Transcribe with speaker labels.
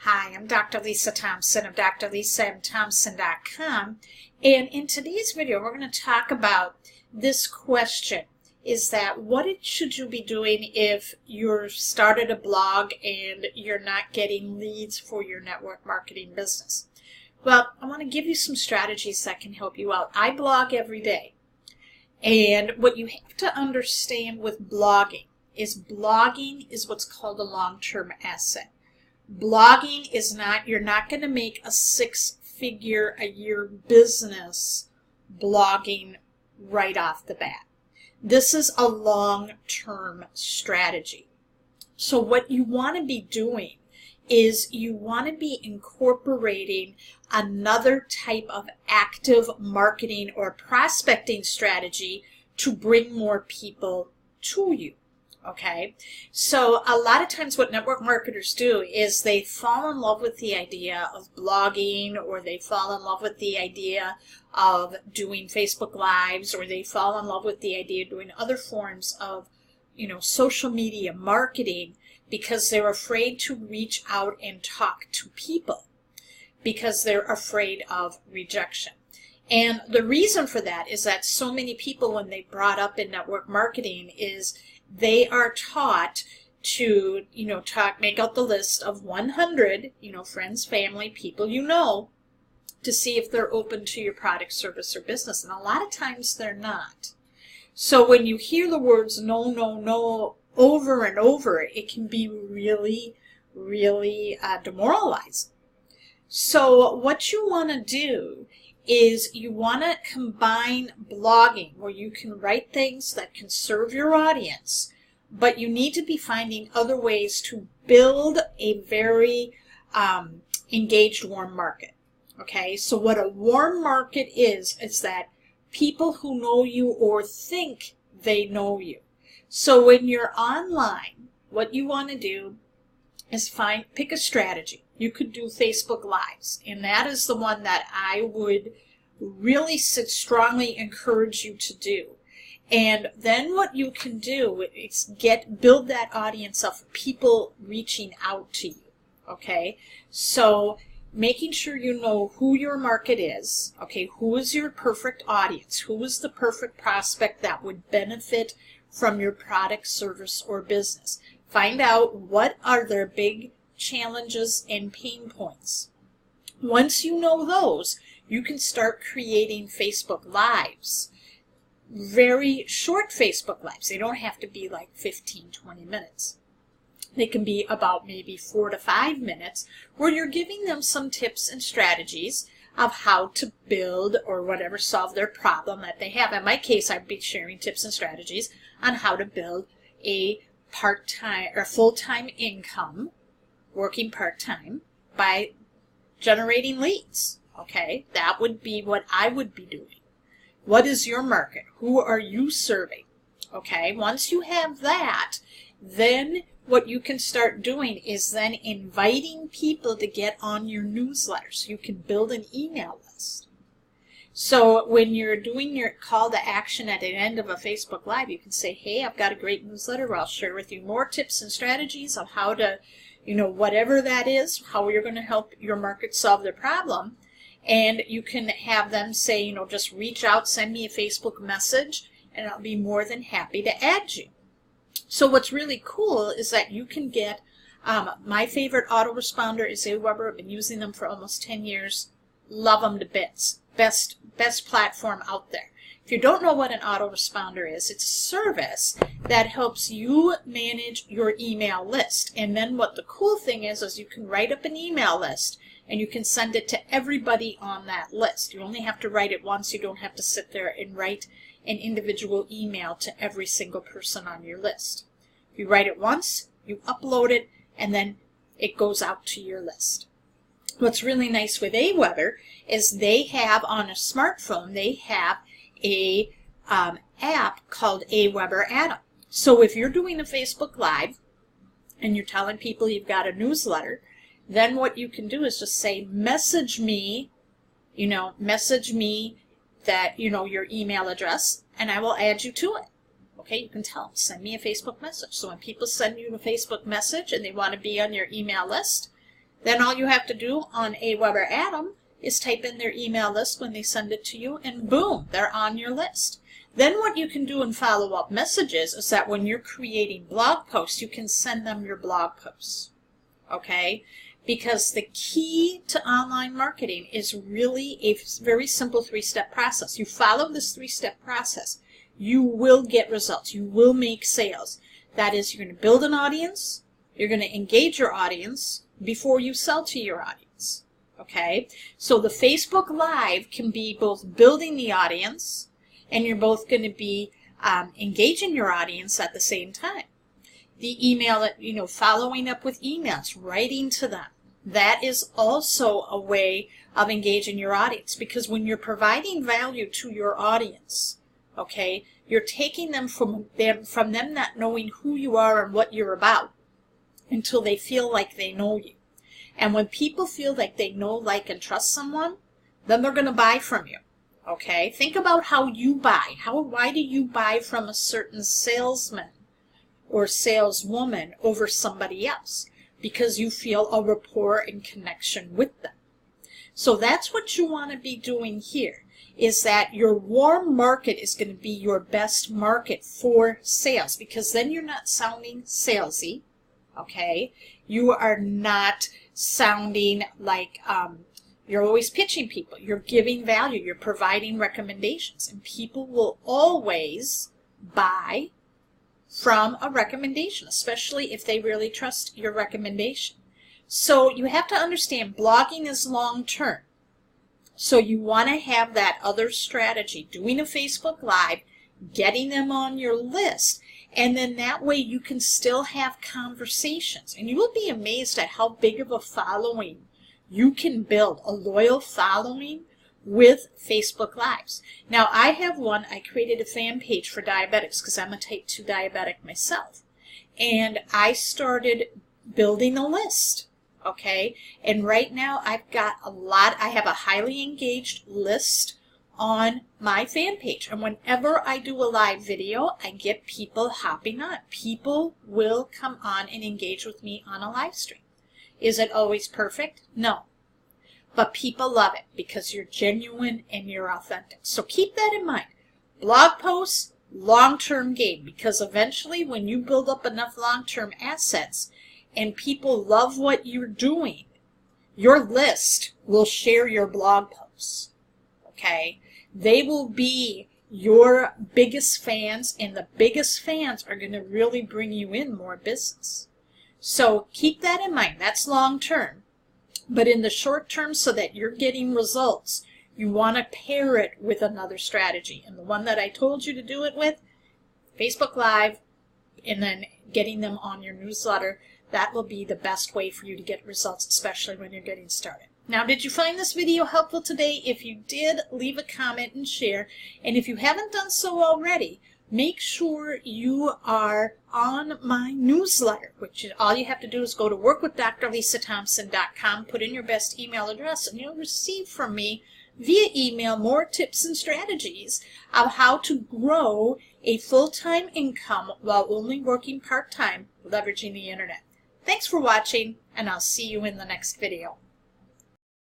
Speaker 1: Hi, I'm Dr. Lisa Thompson of drlisa.thompson.com, and in today's video we're going to talk about this question, is that what should you be doing if you're started a blog and you're not getting leads for your network marketing business? Well, I want to give you some strategies that can help you out. I blog every day, and what you have to understand with blogging is what's called a long-term asset. Blogging is not, you're not going to make a six-figure-a-year business blogging right off the bat. This is a long-term strategy. So what you want to be doing is you want to be incorporating another type of active marketing or prospecting strategy to bring more people to you. Okay, so a lot of times what network marketers do is they fall in love with the idea of blogging, or they fall in love with the idea of doing Facebook Lives, or they fall in love with the idea of doing other forms of, social media marketing, because they're afraid to reach out and talk to people, because they're afraid of rejection. And the reason for that is that so many people, when they brought up in network marketing, is they are taught to, make out the list of 100, friends, family, people to see if they're open to your product, service, or business. And a lot of times they're not. So when you hear the words no, no, no over and over, it can be really, really demoralizing. So what you want to do is you want to combine blogging, where you can write things that can serve your audience, but you need to be finding other ways to build a very engaged warm market. Okay, so what a warm market is that people who know you or think they know you. So when you're online, what you want to do is pick a strategy. You could do Facebook Lives, and that is the one that I would really strongly encourage you to do. And then what you can do is build that audience of people reaching out to you. Okay, so making sure you know who your market is. Okay, who is your perfect audience? Who is the perfect prospect that would benefit from your product, service, or business? Find out what are their big challenges and pain points. Once you know those, you can start creating Facebook Lives. Very short Facebook Lives. They don't have to be like 15-20 minutes. They can be about maybe 4 to 5 minutes, where you're giving them some tips and strategies of how to build or whatever, solve their problem that they have. In my case, I'd be sharing tips and strategies on how to build a part-time or full-time income, working part-time, by generating leads. Okay, that would be what I would be doing. What is your market? Who are you serving? Okay, once you have that, then what you can start doing is then inviting people to get on your newsletter, so you can build an email list. So when you're doing your call to action at the end of a Facebook Live, you can say, hey, I've got a great newsletter where I'll share with you more tips and strategies of how to, whatever that is, how you're going to help your market solve their problem. And you can have them say, just reach out, send me a Facebook message, and I'll be more than happy to add you. So what's really cool is that you can get, my favorite autoresponder is Aweber. I've been using them for almost 10 years. Love them to bits. Best platform out there. If you don't know what an autoresponder is, it's a service that helps you manage your email list. And then what the cool thing is you can write up an email list, and you can send it to everybody on that list. You only have to write it once. You don't have to sit there and write an individual email to every single person on your list. You write it once, you upload it, and then it goes out to your list. What's really nice with Aweber is they have, on a smartphone, they have a app called Aweber Add-on. So if you're doing a Facebook Live and you're telling people you've got a newsletter, then what you can do is just say, message me that, your email address, and I will add you to it. Okay, you can tell them, send me a Facebook message. So when people send you a Facebook message and they want to be on your email list, Then all you have to do on Aweber Adam is type in their email list when they send it to you, and boom, they're on your list. Then what you can do in follow-up messages is that when you're creating blog posts, you can send them your blog posts, okay? Because the key to online marketing is really a very simple 3-step process. You follow this 3-step process, you will get results. You will make sales. That is, you're going to build an audience, you're going to engage your audience before you sell to your audience, okay? So the Facebook Live can be both building the audience, and you're both going to be engaging your audience at the same time. The email, following up with emails, writing to them. That is also a way of engaging your audience, because when you're providing value to your audience, okay, you're taking them from them not knowing who you are and what you're about until they feel like they know you. And when people feel like they know, like, and trust someone, then they're going to buy from you. Okay, think about how you buy. Why do you buy from a certain salesman or saleswoman over somebody else? Because you feel a rapport and connection with them. So that's what you want to be doing here, is that your warm market is going to be your best market for sales, because then you're not sounding salesy, okay? You are not sounding like you're always pitching people. You're giving value. You're providing recommendations. And people will always buy from a recommendation, especially if they really trust your recommendation. So you have to understand blogging is long term. So you want to have that other strategy, doing a Facebook Live, getting them on your list, and then that way you can still have conversations. And you will be amazed at how big of a following you can build, a loyal following with Facebook Lives. Now, I have one. I created a fan page for diabetics because I'm a type 2 diabetic myself. And I started building a list, okay? And right now I've got I have a highly engaged list on my fan page. And whenever I do a live video, I get people hopping on. People will come on and engage with me on a live stream. Is it always perfect? No. But people love it because you're genuine and you're authentic. So keep that in mind. Blog posts, long-term game, because eventually when you build up enough long-term assets and people love what you're doing, your list will share your blog posts, okay? They will be your biggest fans, and the biggest fans are going to really bring you in more business. So keep that in mind. That's long term. But in the short term, so that you're getting results, you want to pair it with another strategy. And the one that I told you to do it with, Facebook Live, and then getting them on your newsletter, that will be the best way for you to get results, especially when you're getting started. Now, did you find this video helpful today? If you did, leave a comment and share. And if you haven't done so already, make sure you are on my newsletter, which is, all you have to do is go to workwithdrlisathompson.com, put in your best email address, and you'll receive from me via email more tips and strategies of how to grow a full-time income while only working part-time, leveraging the internet. Thanks for watching, and I'll see you in the next video.